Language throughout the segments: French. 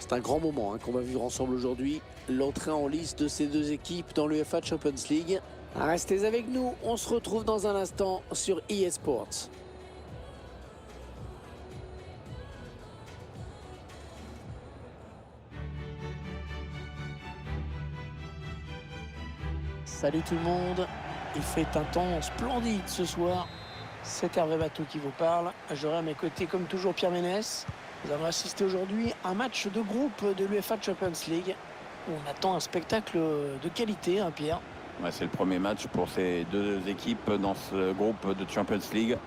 C'est un grand moment qu'on va vivre ensemble aujourd'hui. L'entrée en liste de ces deux équipes dans l'UEFA Champions League. Restez avec nous, on se retrouve dans un instant sur EA Sports. Salut tout le monde, il fait un temps splendide ce soir. C'est Hervé Bateau qui vous parle. J'aurai à mes côtés comme toujours Pierre Ménès. Nous allons assister aujourd'hui à un match de groupe de l'UEFA Champions League. On attend un spectacle de qualité, Pierre. Ouais, c'est le premier match pour ces deux équipes dans ce groupe de Champions League.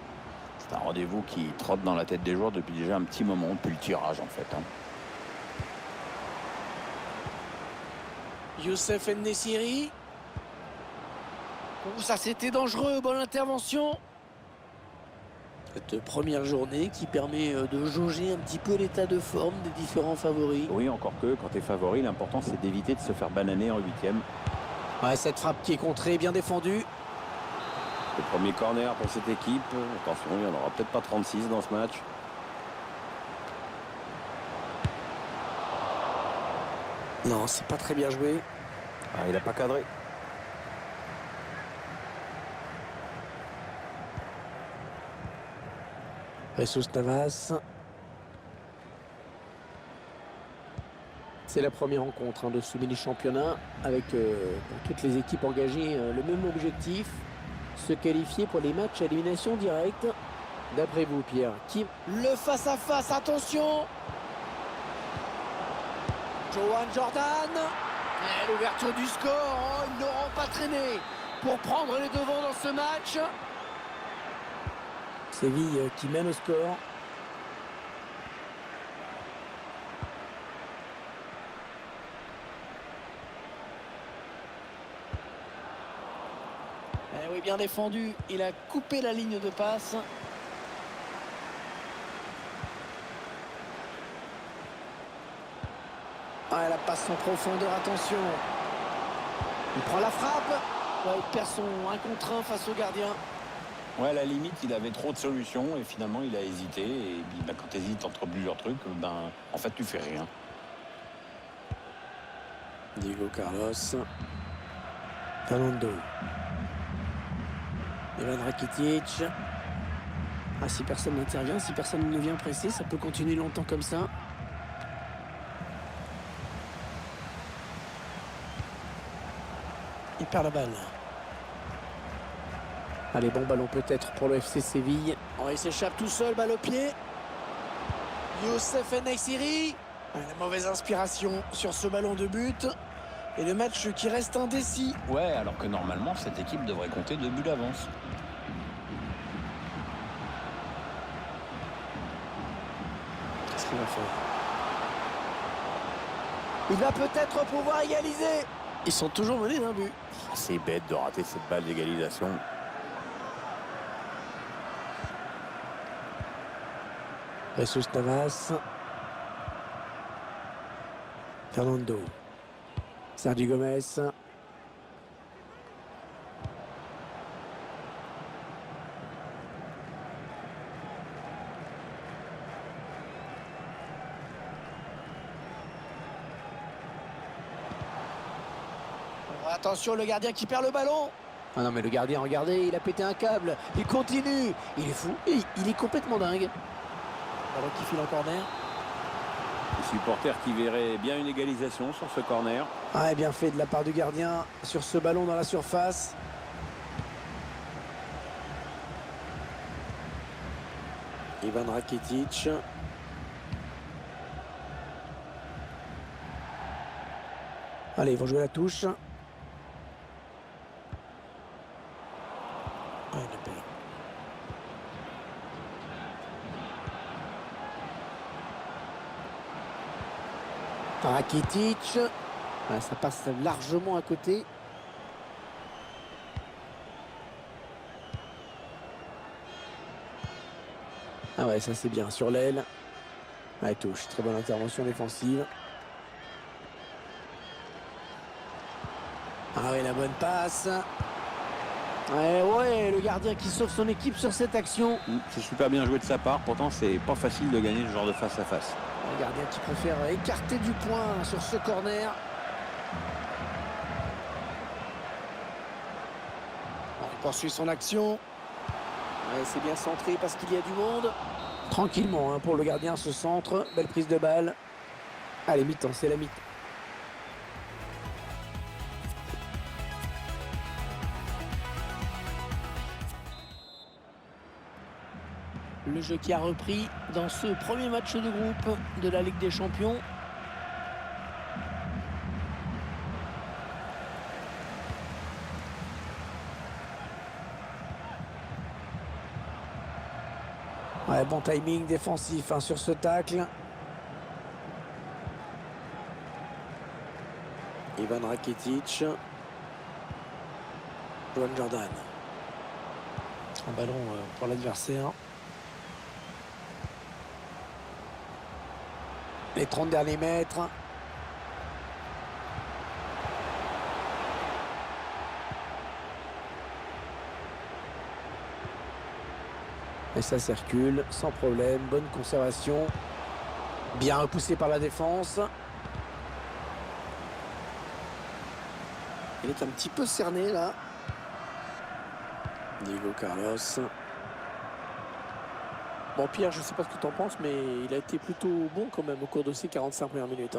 C'est un rendez-vous qui trotte dans la tête des joueurs depuis déjà un petit moment, depuis le tirage en fait. Youssef En-Nesyri. Oh, ça c'était dangereux, bonne intervention. Cette première journée qui permet de jauger un petit peu l'état de forme des différents favoris. Oui, encore que quand tu es favori, l'important c'est d'éviter de se faire bananer en huitième. Ouais, cette frappe qui est contrée, bien défendue. Le premier corner pour cette équipe. Attention, il n'y en aura peut-être pas 36 dans ce match. Non, c'est pas très bien joué. Ah, il n'a pas cadré. Jesus Navas. C'est la première rencontre de ce mini-championnat avec pour toutes les équipes engagées le même objectif, se qualifier pour les matchs à élimination directe. D'après vous, Pierre, qui... Le face-à-face, attention. Johan Jordan. Et l'ouverture du score, ils n'auront pas traîné pour prendre les devants dans ce match. Séville qui mène au score. Eh oui, bien défendu. Il a coupé la ligne de passe. Ah, la passe en profondeur, attention. Il prend la frappe. Ouais, il perd son 1 contre 1 face au gardien. Ouais, à la limite, il avait trop de solutions et finalement, il a hésité. Et quand tu hésites entre plusieurs trucs, en fait, tu fais rien. Diego Carlos. Fernando. Ivan Rakitic. Ah, si personne n'intervient, si personne ne vient presser, ça peut continuer longtemps comme ça. Il perd la balle. Allez, bon ballon peut-être pour le FC Séville. Oh, il s'échappe tout seul, balle au pied. Youssef En-Nesyri. La mauvaise inspiration sur ce ballon de but. Et le match qui reste indécis. Ouais, alors que normalement, cette équipe devrait compter 2 buts d'avance. Qu'est-ce qu'il va faire? Il va peut-être pouvoir égaliser. Ils sont toujours menés d'un but. C'est bête de rater cette balle d'égalisation. Jesus Navas. Fernando. Sergio Gomez. Attention, le gardien qui perd le ballon. Ah non, mais le gardien, regardez, il a pété un câble. Il continue. Il est fou. Il est complètement dingue. Alors qui file en corner. Les supporters qui verraient bien une égalisation sur ce corner. Ah, bien fait de la part du gardien sur ce ballon dans la surface. Ivan Rakitic. Allez, ils vont jouer la touche. Ah, il est pas là. Rakitic. Ah, ça passe largement à côté. Ah ouais, ça c'est bien. Sur l'aile. Ah, il touche. Très bonne intervention défensive. Ah ouais, la bonne passe. Ouais, le gardien qui sauve son équipe sur cette action. C'est super bien joué de sa part. Pourtant, c'est pas facile de gagner ce genre de face-à-face. Le gardien qui préfère écarter du point sur ce corner. Bon, il poursuit son action. Ouais, c'est bien centré parce qu'il y a du monde. Tranquillement pour le gardien, ce centre. Belle prise de balle. Allez, mi-temps, c'est la mi-temps. Le jeu qui a repris dans ce premier match de groupe de la Ligue des Champions. Ouais, bon timing défensif sur ce tacle. Ivan Rakitic. Joan Jordan. Un ballon pour l'adversaire. Les 30 derniers mètres. Et ça circule sans problème. Bonne conservation. Bien repoussé par la défense. Il est un petit peu cerné là. Diego Carlos. Bon Pierre, je ne sais pas ce que tu en penses, mais il a été plutôt bon quand même au cours de ces 45 premières minutes.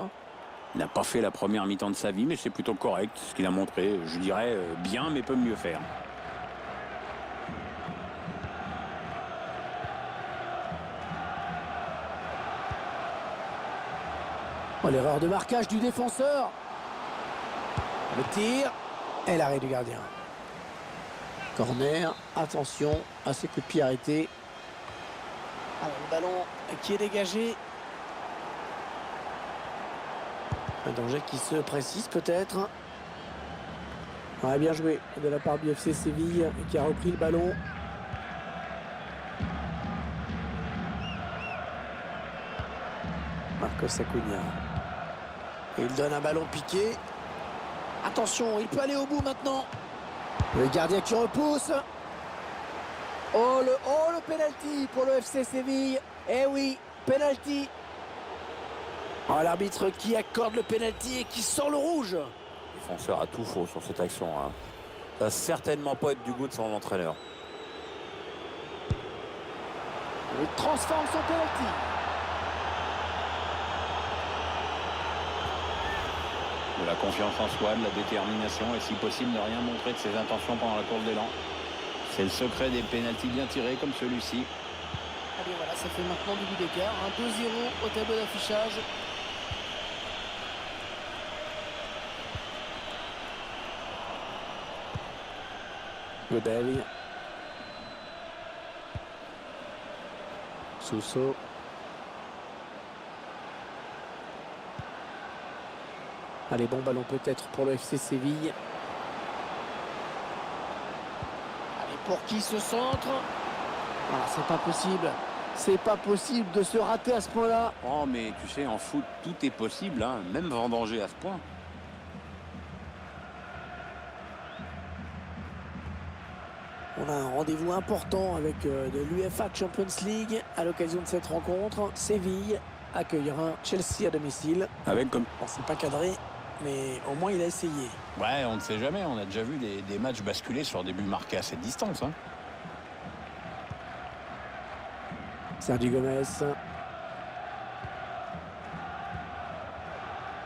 Il n'a pas fait la première mi-temps de sa vie, mais c'est plutôt correct ce qu'il a montré. Je dirais bien, mais peut mieux faire. Oh, l'erreur de marquage du défenseur. Le tir et l'arrêt du gardien. Corner, attention à ces coups de pied arrêtés. Alors, le ballon qui est dégagé. Un danger qui se précise peut-être. Ouais, bien joué de la part du FC Séville qui a repris le ballon. Marcos Acuna. Et il donne un ballon piqué. Attention, il peut aller au bout maintenant. Le gardien qui repousse. Oh le penalty pour le FC Séville. Eh oui, penalty. Oh, l'arbitre qui accorde le penalty et qui sort le rouge. Le défenseur a tout faux sur cette action. Ça va certainement pas être du goût de son entraîneur. Il transforme son penalty. De la confiance en soi, de la détermination et si possible ne rien montrer de ses intentions pendant la course d'élan. C'est le secret des pénaltys bien tirés comme celui-ci. Allez voilà, ça fait maintenant du but d'écart. 2-0 au tableau d'affichage. Godel. Sousso. Allez, bon ballon peut-être pour le FC Séville. Allez, pour qui ce centre? Ah, c'est pas possible. C'est pas possible de se rater à ce point-là. Oh, mais tu sais, en foot, tout est possible, même vendanger à ce point. On a un rendez-vous important avec de l'UEFA Champions League à l'occasion de cette rencontre. Séville accueillera Chelsea à domicile. Avec comme... Bon, c'est pas cadré, mais au moins il a essayé. Ouais, on ne sait jamais. On a déjà vu des matchs basculer sur des buts marqués à cette distance. Sergio Gomez.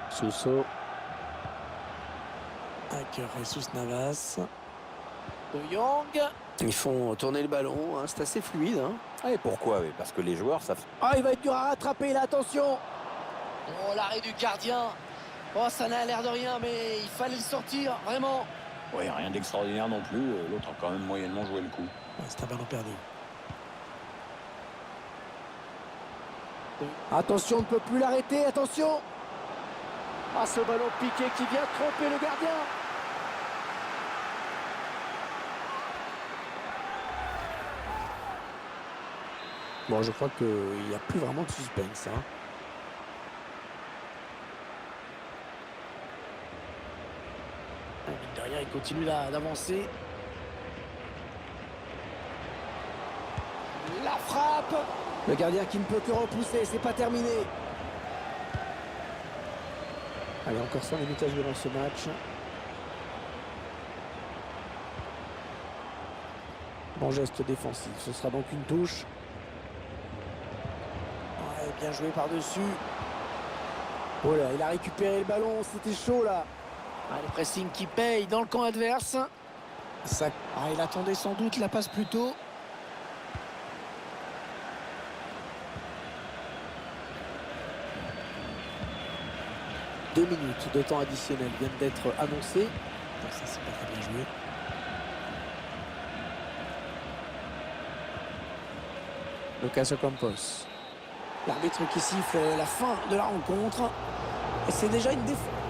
Sousso. Avec Jesus Navas. De Jong. Ils font tourner le ballon, c'est assez fluide. Et pourquoi? Parce que les joueurs savent... Ah, il va être dur à rattraper là, attention. Oh, l'arrêt du gardien. Oh, ça n'a l'air de rien, mais il fallait le sortir, vraiment. Ouais, rien d'extraordinaire non plus. L'autre a quand même moyennement joué le coup. Ouais, c'est un ballon perdu. Attention, on ne peut plus l'arrêter, attention. Ah, ce ballon piqué qui vient tromper le gardien. Bon, je crois qu'il n'y a plus vraiment de suspense. Derrière, il continue d'avancer. La frappe. Le gardien qui ne peut que repousser, c'est pas terminé. Allez, encore 100 minutages durant ce match. Bon geste défensif, ce sera donc une touche. Ouais, bien joué par-dessus. Oh là, il a récupéré le ballon, c'était chaud là. Ah, le pressing qui paye dans le camp adverse. Ça... Ah, il attendait sans doute la passe plus tôt. Deux minutes de temps additionnel viennent d'être annoncées. Ah, ça, c'est pas très bien joué. Lucas Ocampos. L'arbitre qui siffle la fin de la rencontre. Et c'est déjà une défaite.